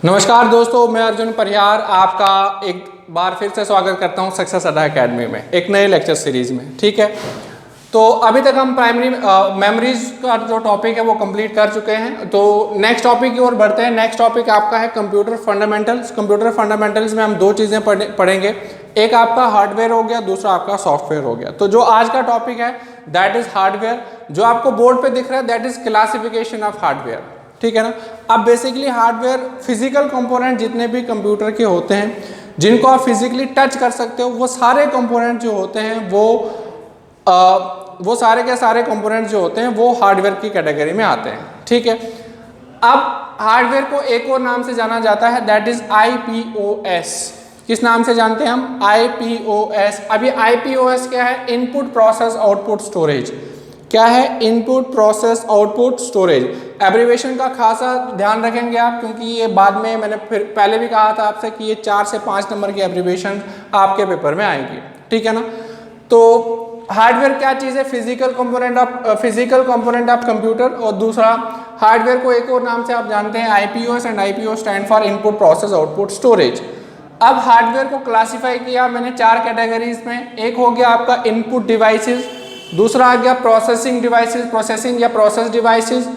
नमस्कार दोस्तों, मैं अर्जुन परिहार आपका एक बार फिर से स्वागत करता हूं सक्सेस अड्डा एकेडमी में एक नए लेक्चर सीरीज में। ठीक है, तो अभी तक हम प्राइमरी मेमोरीज का जो टॉपिक है वो कंप्लीट कर चुके हैं। तो नेक्स्ट टॉपिक की ओर बढ़ते हैं। नेक्स्ट टॉपिक आपका है कंप्यूटर फंडामेंटल्स। कंप्यूटर फंडामेंटल्स में हम दो चीज़ें पढ़ेंगे, एक आपका हार्डवेयर हो गया, दूसरा आपका सॉफ्टवेयर हो गया। तो जो आज का टॉपिक है दैट इज हार्डवेयर। जो आपको बोर्ड पे दिख रहा है that is classification of hardware. ठीक है ना। अब बेसिकली हार्डवेयर फिजिकल कंपोनेंट जितने भी कंप्यूटर के होते हैं जिनको आप फिजिकली टच कर सकते हो, वो सारे कंपोनेंट जो होते हैं वो सारे के सारे कंपोनेंट जो होते हैं वो हार्डवेयर की कैटेगरी में आते हैं। ठीक है, अब हार्डवेयर को एक और नाम से जाना जाता है दैट इज IPOS। किस नाम से जानते हैं हम? IPOS। अभी IPOS क्या है? Input process output storage. क्या है? Input process output storage. Abbreviation का खासा ध्यान रखेंगे आप, क्योंकि ये बाद में मैंने फिर पहले भी कहा था आपसे कि ये 4 से 5 नंबर की एब्रीवेशन आपके पेपर में आएगी। ठीक है ना। तो हार्डवेयर क्या चीज़ है? Physical component of computer. और दूसरा हार्डवेयर को एक और नाम से आप जानते हैं IPOS, and IPOS stand for input process output storage. अब हार्डवेयर को क्लासीफाई किया मैंने 4 कैटेगरीज में। एक हो गया आपका इनपुट डिवाइसेस, दूसरा आ गया प्रोसेसिंग डिवाइसेस, प्रोसेसिंग या प्रोसेस डिवाइसेस,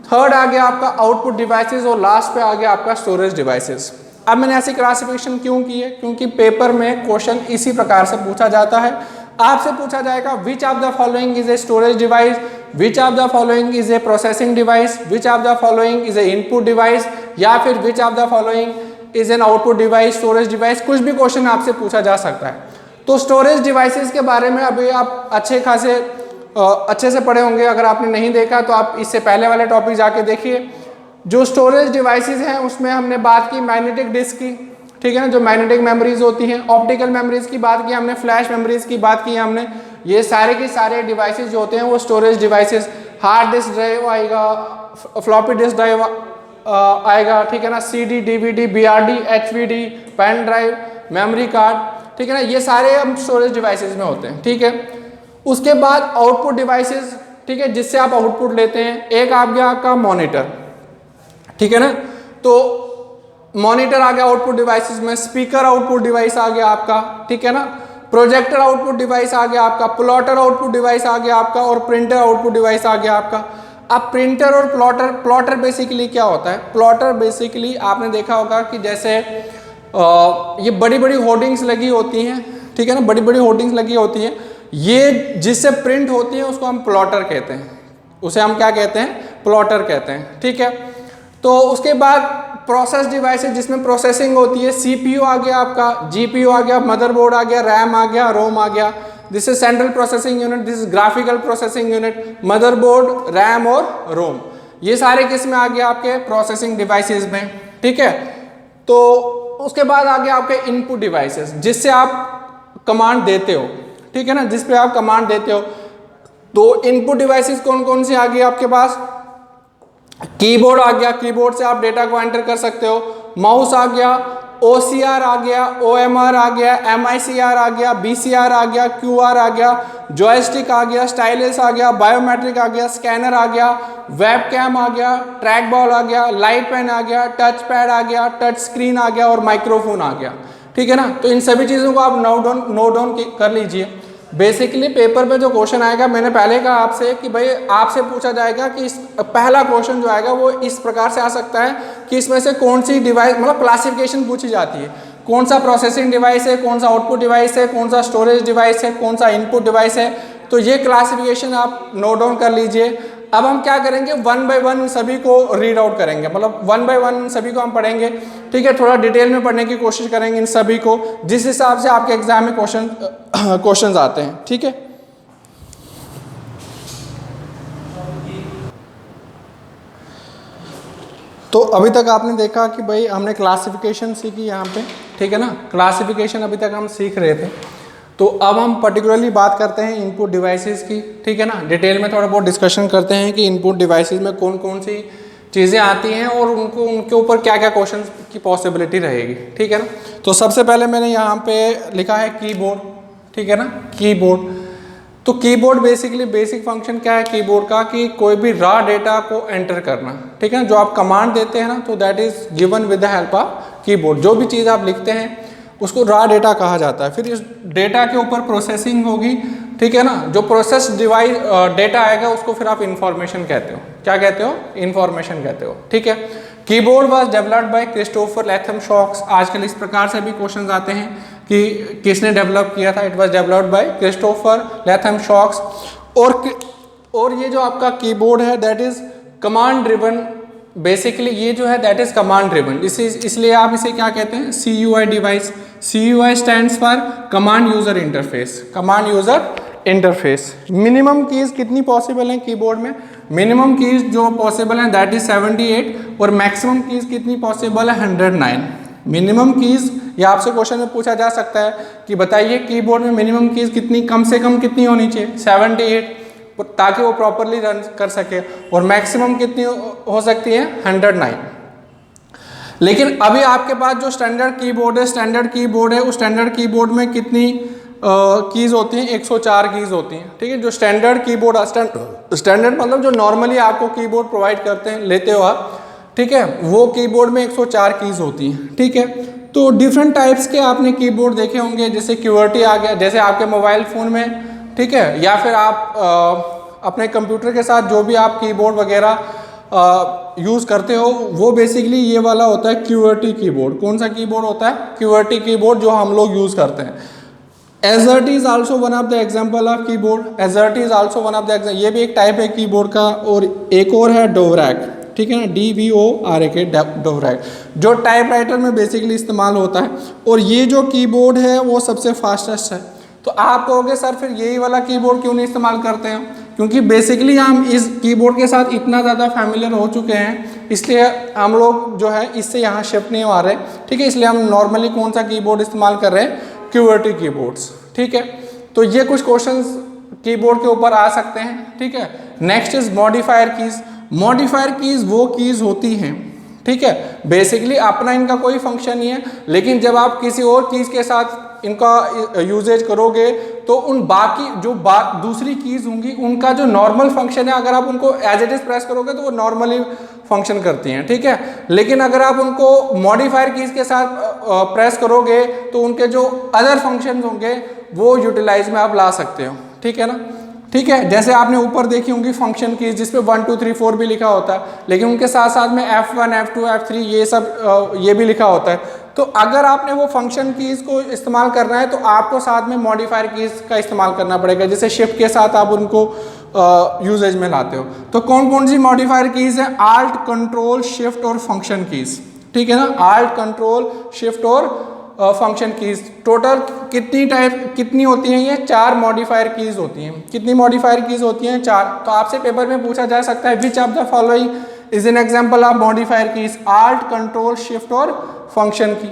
थर्ड आ गया आपका आउटपुट डिवाइसेस, और लास्ट पे आ गया आपका स्टोरेज डिवाइसेस। अब मैंने ऐसी क्लासिफिकेशन क्यों की है? क्योंकि पेपर में क्वेश्चन इसी प्रकार से पूछा जाता है। आपसे पूछा जाएगा which of the following is a storage device, which of the following is a processing device, which of the following is a input device, या फिर which of the following is an output device, storage device. कुछ भी question आपसे पूछा जा सकता है। तो स्टोरेज डिवाइसेस के बारे में अभी आप अच्छे से पढ़े होंगे। अगर आपने नहीं देखा तो आप इससे पहले वाले टॉपिक जाके देखिए। जो स्टोरेज डिवाइसेस हैं उसमें हमने बात की मैग्नेटिक डिस्क की। ठीक है ना, जो मैग्नेटिक मेमोरीज होती हैं, ऑप्टिकल मेमोरीज की बात की हमने, फ्लैश मेमोरीज की बात की हमने। ये सारे के सारे डिवाइसेस जो होते हैं वो storage devices. Hard disk drive आएगा, फ्लॉपी डिस्क ड्राइव आएगा। ठीक है ना, CD, DVD, BRD, HVD, pen drive, memory card. ठीक है ना, ये सारे हम स्टोरेज डिवाइसेस में होते हैं। ठीक है, उसके बाद आउटपुट डिवाइसेस। ठीक है, जिससे आप आउटपुट लेते हैं। एक आ गया आपका मॉनिटर। ठीक है ना, तो मॉनिटर आ गया आउटपुट डिवाइसेस में। स्पीकर आउटपुट डिवाइस आ गया आपका। ठीक है ना, प्रोजेक्टर आउटपुट डिवाइस आ गया आपका, प्लॉटर आउटपुट डिवाइस आ गया आपका, और प्रिंटर आउटपुट डिवाइस आ गया आपका। अब प्रिंटर और प्लॉटर बेसिकली क्या होता है? प्लॉटर बेसिकली आपने देखा होगा कि जैसे ये बड़ी बड़ी होर्डिंग्स लगी होती हैं। ठीक है ना, बड़ी बड़ी होर्डिंग्स लगी होती हैं, ये जिससे प्रिंट होती है उसको हम प्लॉटर कहते हैं। उसे हम क्या कहते हैं? प्लॉटर कहते हैं। ठीक है, तो उसके बाद प्रोसेस डिवाइसेस जिसमें प्रोसेसिंग होती है। CPU आ गया आपका, GPU आ गया, मदरबोर्ड आ गया, रैम आ गया, रोम आ गया। This is central processing unit, this is graphical processing unit. Motherboard, RAM और रोम, ये सारे किस में आ गया? आपके प्रोसेसिंग डिवाइसेस में। ठीक है, तो उसके बाद आ गया आपके इनपुट डिवाइसेस, जिससे आप कमांड देते हो। ठीक है ना, जिस पे आप कमांड देते हो। तो इनपुट डिवाइसेस कौन कौन सी आ गई आपके पास? कीबोर्ड आ गया, कीबोर्ड से आप डेटा को एंटर कर सकते हो। माउस आ गया, OCR आ गया, OMR आ गया, MICR आ गया, BCR आ गया, QR आ गया, जॉयस्टिक आ गया, स्टाइलस आ गया, बायोमेट्रिक आ गया, स्कैनर आ गया, वेबकैम आ गया, ट्रैक बॉल आ गया, लाइट पेन आ गया, टच पैड आ गया, टच स्क्रीन आ गया, और माइक्रोफोन आ गया। ठीक है ना, तो इन सभी चीज़ों को आप नोट डाउन कर लीजिए। बेसिकली पेपर में जो क्वेश्चन आएगा, मैंने पहले कहा आपसे कि भाई आपसे पूछा जाएगा कि पहला क्वेश्चन जो आएगा वो इस प्रकार से आ सकता है कि इसमें से कौन सी डिवाइस, मतलब क्लासिफिकेशन पूछी जाती है। कौन सा प्रोसेसिंग डिवाइस है, कौन सा आउटपुट डिवाइस है, कौन सा स्टोरेज डिवाइस है, कौन सा इनपुट डिवाइस है। तो ये क्लासिफिकेशन आप नोट डाउन कर लीजिए। अब हम क्या करेंगे? 1 बाय 1 सभी को रीड आउट करेंगे, मतलब 1 बाय 1 सभी को हम पढ़ेंगे। ठीक है, थोड़ा डिटेल में पढ़ने की कोशिश करेंगे इन सभी को, जिस हिसाब से आपके एग्जाम में क्वेश्चंस आते हैं। ठीक है, तो अभी तक आपने देखा कि भाई हमने क्लासिफिकेशन सीखी यहाँ पे। ठीक है ना, क्लासिफिकेशन अभी तक हम सीख रहे थे। तो अब हम पर्टिकुलरली बात करते हैं इनपुट डिवाइसेस की। ठीक है ना, डिटेल में थोड़ा बहुत डिस्कशन करते हैं कि इनपुट डिवाइसेस में कौन कौन सी चीज़ें आती हैं और उनके ऊपर क्या क्या क्वेश्चन की पॉसिबिलिटी रहेगी। ठीक है ना, तो सबसे पहले मैंने यहाँ पे लिखा है कीबोर्ड। ठीक है ना, कीबोर्ड। तो कीबोर्ड बेसिकली बेसिक फंक्शन क्या है कीबोर्ड का कि कोई भी रॉ डेटा को एंटर करना, ठीक है ना। जो आप कमांड देते हैं ना तो that is given with the help of keyboard. जो भी चीज़ आप लिखते हैं उसको रॉ डेटा कहा जाता है। फिर इस डेटा के ऊपर प्रोसेसिंग होगी, ठीक है ना। जो प्रोसेस डिवाइस डेटा आएगा उसको फिर आप इंफॉर्मेशन कहते हो। क्या कहते हो? इंफॉर्मेशन कहते हो, ठीक है। Keyboard was developed by Christopher Latham Sholes. आजकल इस प्रकार से भी क्वेश्चन आते हैं कि किसने डेवलप किया था। It was developed by Christopher Latham Sholes. और ये जो आपका कीबोर्ड है that is command driven. Basically ये जो है दैट इज कमांड ड्रिवन, इसलिए आप इसे क्या कहते हैं? CUI device. CUI stands for command user interface. Command user interface. Minimum keys कितनी पॉसिबल है कीबोर्ड में? मिनिमम कीज जो पॉसिबल है दैट इज 78 और मैक्सिमम कीज कितनी पॉसिबल है? 109। मिनिमम कीज, ये आपसे क्वेश्चन में पूछा जा सकता है कि बताइए कीबोर्ड में मिनिमम कीज कितनी, कम से कम कितनी होनी चाहिए? 78, ताकि वो प्रॉपरली रन कर सके। और मैक्सिमम कितनी हो सकती है? 109। लेकिन अभी आपके पास जो स्टैंडर्ड कीबोर्ड है, उस स्टैंडर्ड कीबोर्ड में कितनी कीज होती हैं? 104 कीज होती हैं, ठीक है। जो स्टैंडर्ड कीबोर्ड, स्टैंडर्ड मतलब जो नॉर्मली आपको कीबोर्ड प्रोवाइड करते हैं, लेते हो आप, ठीक है, वो कीबोर्ड में 104 कीज होती हैं, ठीक है। तो डिफरेंट टाइप्स के आपने कीबोर्ड देखे होंगे, जैसे QWERTY आ गया, जैसे आपके मोबाइल फ़ोन में, ठीक है, या फिर आप अपने कंप्यूटर के साथ जो भी आप कीबोर्ड वगैरह यूज़ करते हो वो बेसिकली ये वाला होता है QWERTY कीबोर्ड। कौन सा कीबोर्ड होता है? QWERTY कीबोर्ड जो हम लोग यूज़ करते हैं। AZERTY is also one of the example of keyboard. AZERTY is also one of the example, ये भी एक टाइप है कीबोर्ड का। और एक और है DOVRAC, ठीक है ना, DVORAK, DOVRAC, जो टाइपराइटर में बेसिकली इस्तेमाल होता है। और ये जो कीबोर्ड है वो सबसे फास्टेस्ट है। तो आप कहोगे सर फिर यही वाला कीबोर्ड क्यों नहीं इस्तेमाल करते हैं? क्योंकि बेसिकली हम इस कीबोर्ड के साथ इतना ज़्यादा फैमिलियर हो चुके हैं, इसलिए हम लोग जो है इससे यहाँ शिफ्ट नहीं आ रहे, ठीक है। इसलिए हम नॉर्मली कौन सा कीबोर्ड इस्तेमाल कर रहे हैं? QWERTY कीबोर्ड्स, ठीक है। तो ये कुछ क्वेश्चंस कीबोर्ड के ऊपर आ सकते हैं, ठीक है। Next is modifier keys. Modifier keys वो कीज होती हैं, ठीक है, बेसिकली अपना इनका कोई फंक्शन नहीं है, लेकिन जब आप किसी और कीज के साथ इनका यूजेज करोगे तो उन बाकी जो दूसरी कीज होंगी उनका जो नॉर्मल फंक्शन है, अगर आप उनको एज इट इज प्रेस करोगे तो वो नॉर्मली फंक्शन करती हैं, ठीक है। लेकिन अगर आप उनको मॉडिफायर कीज के साथ प्रेस करोगे तो उनके जो अदर फंक्शंस होंगे वो यूटिलाइज में आप ला सकते हो, ठीक है ना, ठीक है। जैसे आपने ऊपर देखी होंगी फंक्शन कीज जिसपे 1 2 3 4 भी लिखा होता है, लेकिन उनके साथ साथ में F1 F2 F3 ये सब ये भी लिखा होता है। तो अगर आपने वो फंक्शन कीज को इस्तेमाल करना है तो आपको साथ में मॉडिफायर कीज का इस्तेमाल करना पड़ेगा, जैसे शिफ्ट के साथ आप उनको यूजेज में लाते हो। तो कौन कौन सी मॉडिफायर कीज है? आल्ट, कंट्रोल, शिफ्ट और फंक्शन कीज, ठीक है ना। आल्ट, कंट्रोल, शिफ्ट और फंक्शन कीज। टोटल कितनी होती हैं? ये 4 मॉडिफायर कीज होती हैं। कितनी मॉडिफायर कीज होती हैं? 4। तो आपसे पेपर में पूछा जा सकता है which of the following is an example of modifier keys? Alt, control, shift और फंक्शन की।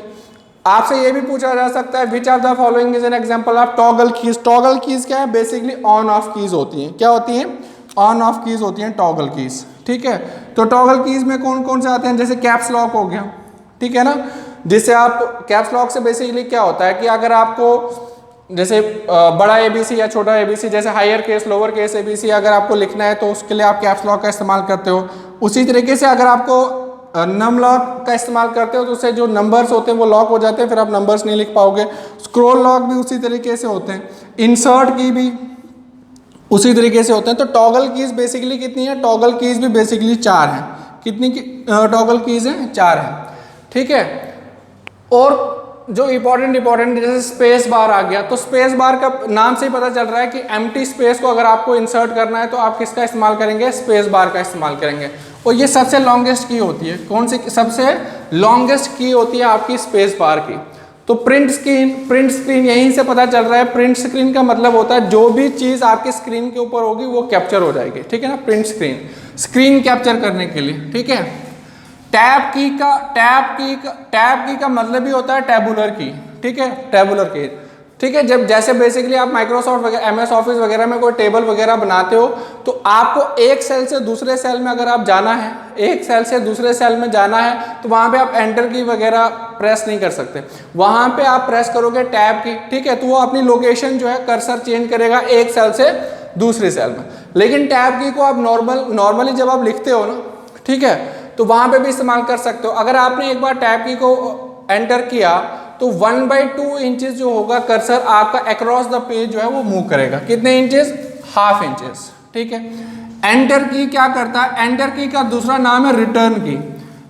आपसे ये भी पूछा जा सकता है which of the following is an example of toggle keys? Toggle keys क्या है? बेसिकली ऑन ऑफ कीज होती हैं। क्या होती हैं? ऑन ऑफ कीज होती हैं टॉगल कीज, ठीक है। तो टॉगल कीज में कौन कौन से आते हैं? जैसे कैप्स लॉक हो गया, ठीक है ना, जिससे आप कैप्स लॉक से बेसिकली क्या होता है कि अगर आपको जैसे बड़ा ABC या छोटा ABC, जैसे higher case, lower case ABC अगर आपको लिखना है तो उसके लिए आप कैप्स लॉक का इस्तेमाल करते हो। उसी तरीके से अगर आपको नम लॉक का इस्तेमाल करते हो तो उससे जो नंबर्स होते हैं वो लॉक हो जाते हैं, फिर आप नंबर्स नहीं लिख पाओगे। स्क्रॉल लॉक भी उसी तरीके से होते हैं। इंसर्ट की भी उसी तरीके से होते हैं। तो टॉगल कीज बेसिकली कितनी है? टॉगल कीज भी बेसिकली 4 हैं। कितनी टॉगल कीज हैं? 4 हैं, ठीक है। और जो इंपॉर्टेंट जैसे स्पेस बार आ गया, तो स्पेस बार का नाम से ही पता चल रहा है कि एम्प्टी स्पेस को अगर आपको इंसर्ट करना है तो आप किसका इस्तेमाल करेंगे? स्पेस बार का इस्तेमाल करेंगे। और ये सबसे लॉन्गेस्ट की होती है। कौन सी सबसे लॉन्गेस्ट की होती है? आपकी स्पेस बार की। तो प्रिंट स्क्रीन यहीं से पता चल रहा है। प्रिंट स्क्रीन का मतलब होता है जो भी चीज़ आपकी स्क्रीन के ऊपर होगी वो कैप्चर हो जाएगी, ठीक है ना। प्रिंट स्क्रीन कैप्चर करने के लिए, ठीक है। टैब की का मतलब भी होता है टैबुलर की, ठीक है, टैबुलर की। ठीक है। जब जैसे बेसिकली आप माइक्रोसॉफ्ट वगैरह MS ऑफिस वगैरह में कोई टेबल वगैरह बनाते हो तो आपको एक सेल से दूसरे सेल में अगर आप जाना है, एक सेल से दूसरे सेल में जाना है तो वहाँ पे आप एंटर की वगैरह प्रेस नहीं कर सकते, वहाँ पे आप प्रेस करोगे टैब की, ठीक है, तो वो अपनी लोकेशन जो है कर्सर चेंज करेगा एक सेल से दूसरे सेल में। लेकिन टैब की को आप नॉर्मली जब आप लिखते हो ना, ठीक है, तो वहाँ पे भी इस्तेमाल कर सकते हो। अगर आपने एक बार टैब की को एंटर किया तो 1/2 इंचेस जो होगा कर्सर आपका अक्रॉस द पेज जो है वो मूव करेगा। कितने इंचेस? ½ इंचेस, ठीक है। एंटर की क्या करता है? एंटर की का दूसरा नाम है रिटर्न की।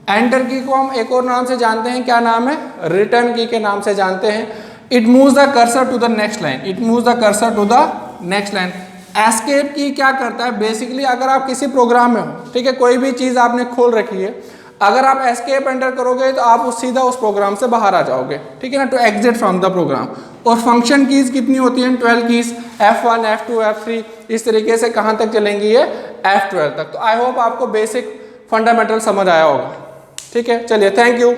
एंटर की को हम एक और नाम से जानते हैं, क्या नाम है? रिटर्न की के नाम से जानते हैं। It moves the cursor to the next line, it moves the cursor to the next line. Escape key क्या करता है? बेसिकली अगर आप किसी प्रोग्राम में हो, ठीक है, कोई भी चीज़ आपने खोल रखी है, अगर आप एस्केप एंटर करोगे तो आप सीधा उस प्रोग्राम से बाहर आ जाओगे, ठीक है ना, to exit from the program. और फंक्शन कीज कितनी होती हैं? 12 कीज, F1 F2 F3, इस तरीके से कहाँ तक चलेंगी ये? F12 तक। तो आई होप आपको बेसिक फंडामेंटल समझ आया होगा, ठीक है। चलिए, थैंक यू।